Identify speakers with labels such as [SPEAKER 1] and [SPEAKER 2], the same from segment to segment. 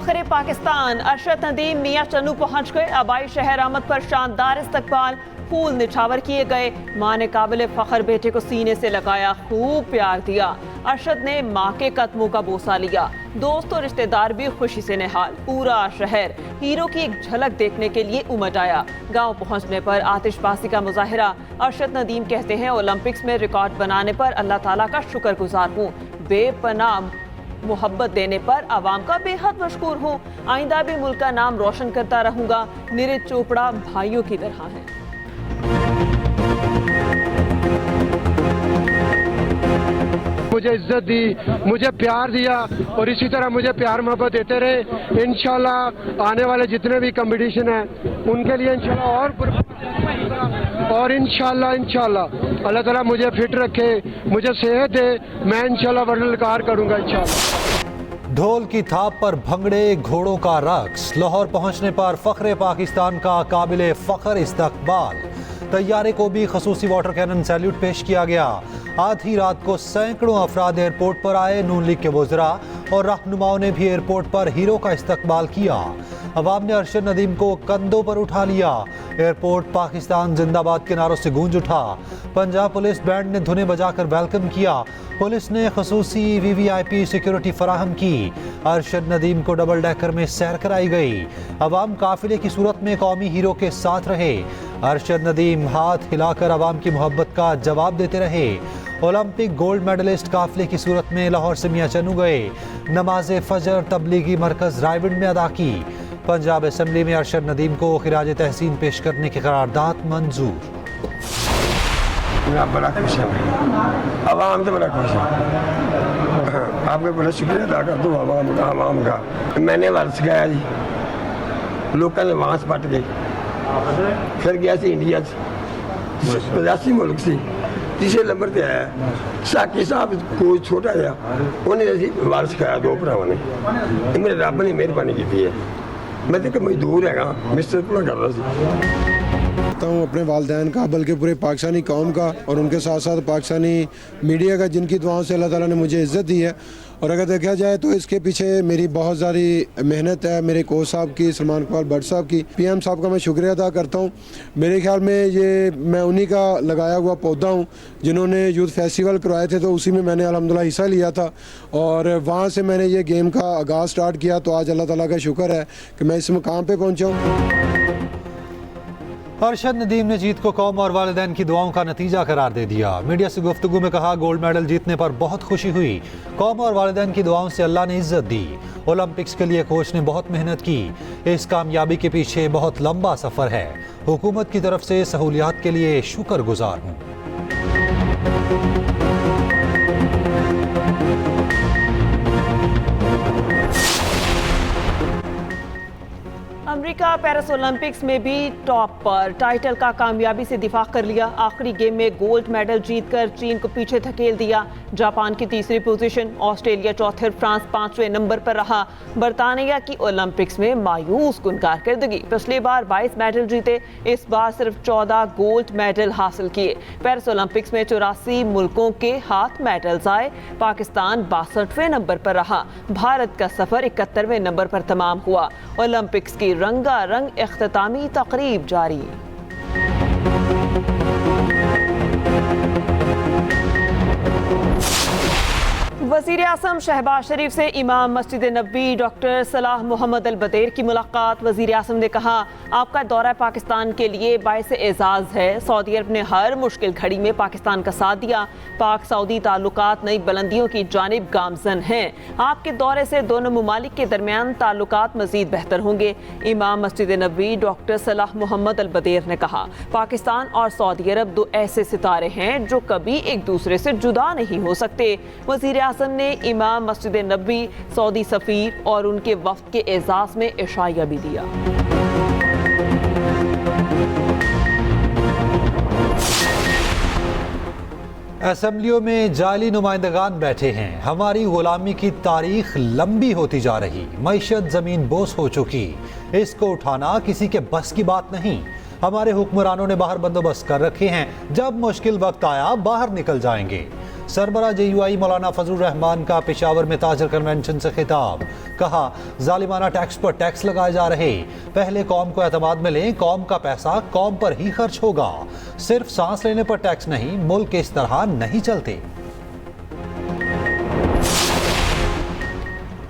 [SPEAKER 1] फखरे पाकिस्तान अरशद नदीम मियां चन्नू पहुंच गए। आबाई शहर आमद पर शानदार इस्तकबाल, फूल निछावर किए गए। मां ने काबिल फखर बेटे को सीने से लगाया, खूब प्यार दिया। अरशद ने मां के कदमों का बोसा लिया। दोस्त और रिश्तेदार भी खुशी से निहाल। पूरा शहर हीरो की एक झलक देखने के लिए उमड़ आया। गांव पहुंचने पर आतिशबाजी का मुजाहिरा। अरशद नदीम कहते हैं, ओलंपिक्स में रिकॉर्ड बनाने पर अल्लाह ताला का शुक्रगुजार हूँ। बेपनाह मोहब्बत देने पर आवाम का बेहद मशकूर हूँ। आइंदा भी मुल्क का नाम रोशन करता रहूंगा। नीरज चोपड़ा भाइयों की तरह हैं।
[SPEAKER 2] मुझे इज्जत दी, मुझे प्यार दिया और इसी तरह मुझे प्यार मोहब्बत देते रहे। इंशाल्लाह आने वाले जितने भी कंपटीशन हैं उनके लिए इंशाल्लाह और इंशाल्लाह अल्लाह ताला मुझे फिट रखे, मुझे सेहत दे, मैं इंशाल्लाह वर्ल्ड करूंगा इंशाल्लाह।
[SPEAKER 3] ढोल की थाप पर भंगड़े, घोड़ों का रक्स। लाहौर पहुंचने पर फखरे पाकिस्तान का काबिले फखर इस्तकबाल। तैयारे को भी खसूसी वाटर कैनन सैल्यूट पेश किया गया। आधी रात को सैकड़ों अफराद एयरपोर्ट पर आए। नून लीग के वज़रा और रहनुमाओं ने भी एयरपोर्ट पर हीरो का इस्तकबाल किया। अवाम ने अरशद नदीम को कंधों पर उठा लिया। एयरपोर्ट पाकिस्तान जिंदाबाद के नारों से गूंज उठा। पंजाब पुलिस बैंड ने धुनें बजाकर वेलकम किया। पुलिस ने खसूसी VVIP सिक्योरिटी फराहम की। अरशद नदीम को डबल डेकर में सैर कराई गई। अवाम काफिले की सूरत में कौमी हीरो के साथ रहे। अरशद नदीम हाथ हिलाकर अवाम की मोहब्बत का जवाब देते रहे। ओलंपिक गोल्ड मेडलिस्ट काफिले की सूरत में लाहौर से मियां चन्नू गए। नमाज फजर तबलीगी मरकज रायविंड में अदा की। पंजाब असम्बली में अरशद नदीम को खिराज तहसीन पेश करने की करारदाद मंजूर।
[SPEAKER 4] मैं बड़ा खुश है, आवाम से बड़ा खुश है। आपका बड़ा शुक्रिया अदा कर दूँ आवाम का। मैंने वर्ष गया जी, लोगों ने वांस पट गए। फिर गया सी इंडिया 85 मुल्क से तीसरे नंबर पर आया। साकी साहब कोई छोटा जहा उन्हें वारस खाया, दो भरावान ने। मेरे रब ने मेहरबानी की है। मैं तो मजदूर है, मिस्टर पूरा कर रहा था
[SPEAKER 5] हूँ अपने वालदैन का, बल्कि पूरे पाकिस्तानी कौम का और उनके साथ साथ पाकिस्तानी मीडिया का, जिनकी दुआओं से अल्लाह ताला ने मुझे इज़्ज़त दी है। और अगर देखा जाए तो इसके पीछे मेरी बहुत सारी मेहनत है, मेरे कोच साहब की, सलमान इकबाल भट्ट साहब की, PM साहब का मैं शुक्रिया अदा करता हूँ। मेरे ख्याल में ये मैं उन्हीं का लगाया हुआ पौधा हूँ जिन्होंने यूथ फेस्टिवल करवाए थे, तो उसी में मैंने अल्हम्दुलिल्लाह हिस्सा लिया था और वहाँ से मैंने ये गेम का आगाज़ स्टार्ट किया। तो आज अल्लाह ताला का शुक्र है कि मैं इस मुकाम पर पहुँचा हूँ।
[SPEAKER 3] अरशद नदीम ने जीत को कौम और वालिदैन की दुआओं का नतीजा करार दे दिया। मीडिया से गुफ्तगू में कहा, गोल्ड मेडल जीतने पर बहुत खुशी हुई। कौम और वालिदैन की दुआओं से अल्लाह ने इज्जत दी। ओलंपिक्स के लिए कोच ने बहुत मेहनत की। इस कामयाबी के पीछे बहुत लंबा सफ़र है। हुकूमत की तरफ से सहूलियात के लिए शुक्रगुजार हूँ।
[SPEAKER 1] अमेरिका पेरिस ओलंपिक्स में भी टॉप पर, टाइटल का कामयाबी से दिफा कर लिया। आखिरी गेम में गोल्ड मेडल जीतकर चीन को पीछे धकेल दिया। जापान की तीसरी पोजीशन, ऑस्ट्रेलिया चौथे, फ्रांस 5वें नंबर पर रहा। बरतानिया की ओलंपिक्स में मायूस कुन कारकर्दगी। पिछली बार 22 मेडल जीते, इस बार सिर्फ 14 गोल्ड मेडल हासिल किए। पेरिस ओलंपिक्स में 84 मुल्कों के हाथ मेडल्स आए। पाकिस्तान 62वें नंबर पर रहा। भारत का सफर 71वें नंबर पर तमाम हुआ। ओलंपिक्स की रंगारंग इख्तितामी तकरीब जारी। वज़ीर आज़म शहबाज शरीफ से इमाम मस्जिद नबी डॉक्टर सलाह मोहम्मद अल बदेर की मुलाकात। वज़ीर आज़म ने कहा, आपका दौरा पाकिस्तान के लिए बाइस एजाज़ है। सऊदी अरब ने हर मुश्किल घड़ी में पाकिस्तान का साथ दिया। पाक सऊदी ताल्लुकात नई बुलंदियों की जानिब गामजन हैं। आपके दौरे से दोनों मुमालिक के दरमियान ताल्लुकात मज़ीद बेहतर होंगे। इमाम मस्जिद नबी डॉक्टर सलाह मोहम्मद अल बदेर ने कहा, पाकिस्तान और सऊदी अरब दो ऐसे सितारे हैं जो कभी एक दूसरे से जुदा नहीं हो सकते। वज़ीर आज़म ने इमाम मस्जिद नबी, सऊदी सफीर और उनके वफ्द के एजाज में इशाया भी दिया।
[SPEAKER 3] असेंबलियों में जाली नुमाइंदगान बैठे हैं। हमारी गुलामी की तारीख लंबी होती जा रही। मईशत जमीन बोस हो चुकी। इसको उठाना किसी के बस की बात नहीं। हमारे हुक्मरानों ने बाहर बंदोबस्त कर रखे हैं। जब मुश्किल वक्त आया बाहर निकल जाएंगे। सरबरा JUI मौलाना फजलुर रहमान का पेशावर में ताजर कन्वेंशन से खिताब। कहा, जालिमाना टैक्स पर टैक्स लगाए जा रहे, पहले कौम को एतमाद में लें, कौम का पैसा कौम पर ही खर्च होगा। सिर्फ सांस लेने पर टैक्स नहीं, मुल्क इस तरह नहीं चलते।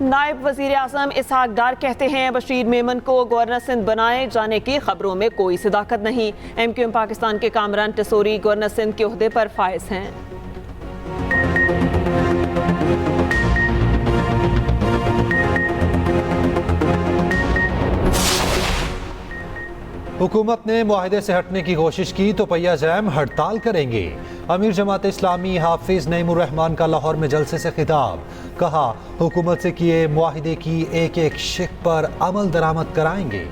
[SPEAKER 1] नायब वजीर आजम इसहाक डार कहते हैं, बशीर मेमन को गवर्नर सिंध बनाए जाने की खबरों में कोई सदाकत नहीं। MQM पाकिस्तान के कामरान टेसोरी गवर्नर सिंध के ओहदे पर फाइज हैं।
[SPEAKER 3] हुकूमत ने मुआहदे से हटने की कोशिश की तो पहिया जैम हड़ताल करेंगे। अमीर जमात इस्लामी हाफिज नईमुर रहमान का लाहौर में जलसे से खिताब। कहा, हुकूमत से किए मुआहदे की एक एक शिक पर अमल दरामद कराएंगे।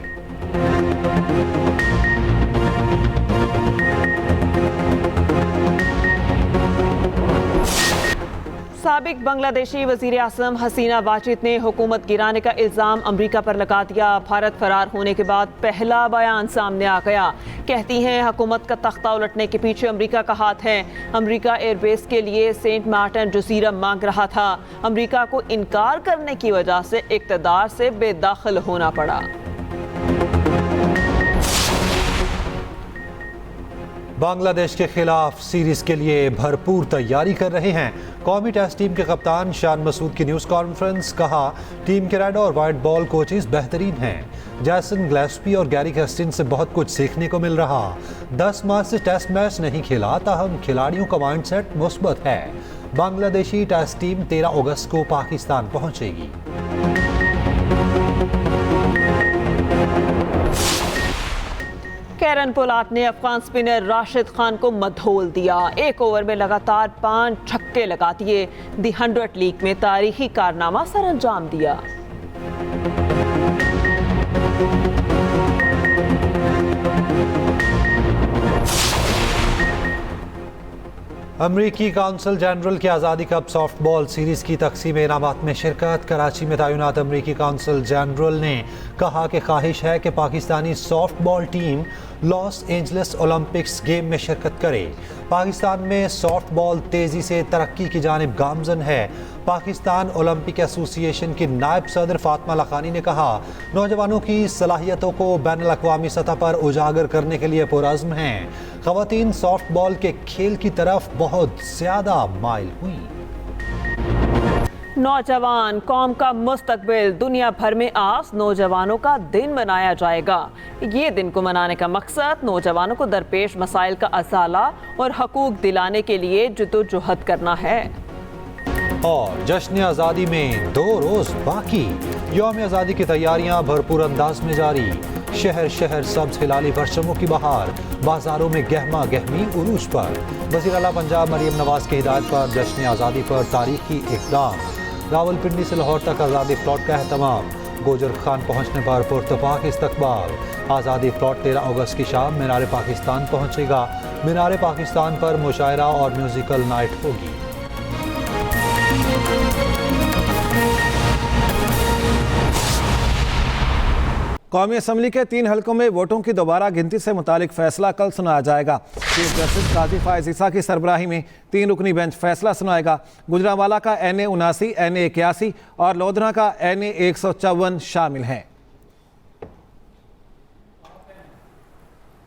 [SPEAKER 1] साबिक बांग्लादेशी वजीर आजम हसीना वाजिद ने हुकूमत गिराने का इल्ज़ाम अमरीका पर लगा दिया। भारत फरार होने के बाद पहला बयान सामने आ गया। कहती हैं, हुकूमत का तख्ता उलटने के पीछे अमरीका का हाथ है। अमरीका एयरबेस के लिए सेंट मार्टिन जजीरा मांग रहा था। अमरीका को इनकार करने की वजह से इक़्तिदार से बेदखल होना पड़ा।
[SPEAKER 3] बांग्लादेश के खिलाफ सीरीज के लिए भरपूर तैयारी कर रहे हैं। कौमी टेस्ट टीम के कप्तान शान मसूद की न्यूज़ कॉन्फ्रेंस। कहा, टीम के रेड और वाइट बॉल कोचेस बेहतरीन हैं। जैसन ग्लेस्पी और गैरी कैस्टिन से बहुत कुछ सीखने को मिल रहा। 10 माह से टेस्ट मैच नहीं खेला, ताहम खिलाड़ियों का माइंडसेट मुस्बत है। बांग्लादेशी टेस्ट टीम 13 अगस्त को पाकिस्तान पहुंचेगी।
[SPEAKER 1] कैरन पोलार्ड ने अफगान स्पिनर राशिद खान को मधोल दिया। एक ओवर में लगातार 5 छक्के लगा दिए। दी 100 लीग में तारीखी कारनामा सरअंजाम दिया।
[SPEAKER 3] अमरीकी काउंसिल जनरल की आज़ादी कप सॉफ्टबॉल सीरीज की तकसीम इनामात में शिरकत। कराची में तैनात अमरीकी काउंसिल जनरल ने कहा कि ख्वाहिश है कि Pakistani softball team Los Angeles Olympics game में शिरकत करे। पाकिस्तान में सॉफ्टबॉल तेज़ी से तरक्की की जानिब गामजन है। पाकिस्तान ओलंपिक एसोसिएशन की नायब सदर फातिमा लखानी ने कहा, नौजवानों की सलाहियतों को बैनुल-अक़वामी सतह पर उजागर करने के लिए पुरअज़्म हैं। ख़वातीन सॉफ्टबॉल के खेल की तरफ बहुत ज़्यादा माइल हुई।
[SPEAKER 1] नौजवान कौम का मुस्तकबिल, दुनिया भर में आज नौजवानों का दिन मनाया जाएगा। ये दिन को मनाने का मकसद नौजवानों को दरपेश मसाइल का अज़ाला और हकूक़ दिलाने के लिए जद्दोजहद करना है।
[SPEAKER 3] और जश्न आज़ादी में 2 रोज़ बाकी। यौम आज़ादी की तैयारियां भरपूर अंदाज में जारी। शहर शहर सब्ज हिलाली परचमों की बहार। बाजारों में गहमा गहमी उरूज पर। वज़ीर आला पंजाब मरियम नवाज की हिदायत पर जश्न आज़ादी पर तारीखी इक़दाम। रावलपिंडी से लाहौर तक आज़ादी प्लॉट का एहतमाम। गोजर खान पहुँचने पर पुरतपाक इस्तकबाल। आज़ादी प्लॉट 13 अगस्त की शाम मीनार पाकिस्तान पहुँचेगा। मीनार पाकिस्तान पर मुशायरा और म्यूज़िकल नाइट होगी।
[SPEAKER 6] कौमी असम्बली के 3 हलकों में वोटों की दोबारा गिनती से मुतालिक फैसला कल सुनाया जाएगा। चीफ जस्टिस काजी फायज ईसा की सरबराही में 3 रुकनी बेंच फैसला सुनाएगा। गुजरांवाला का NA 79, NA 81 और लोधरा का NA 154 शामिल हैं।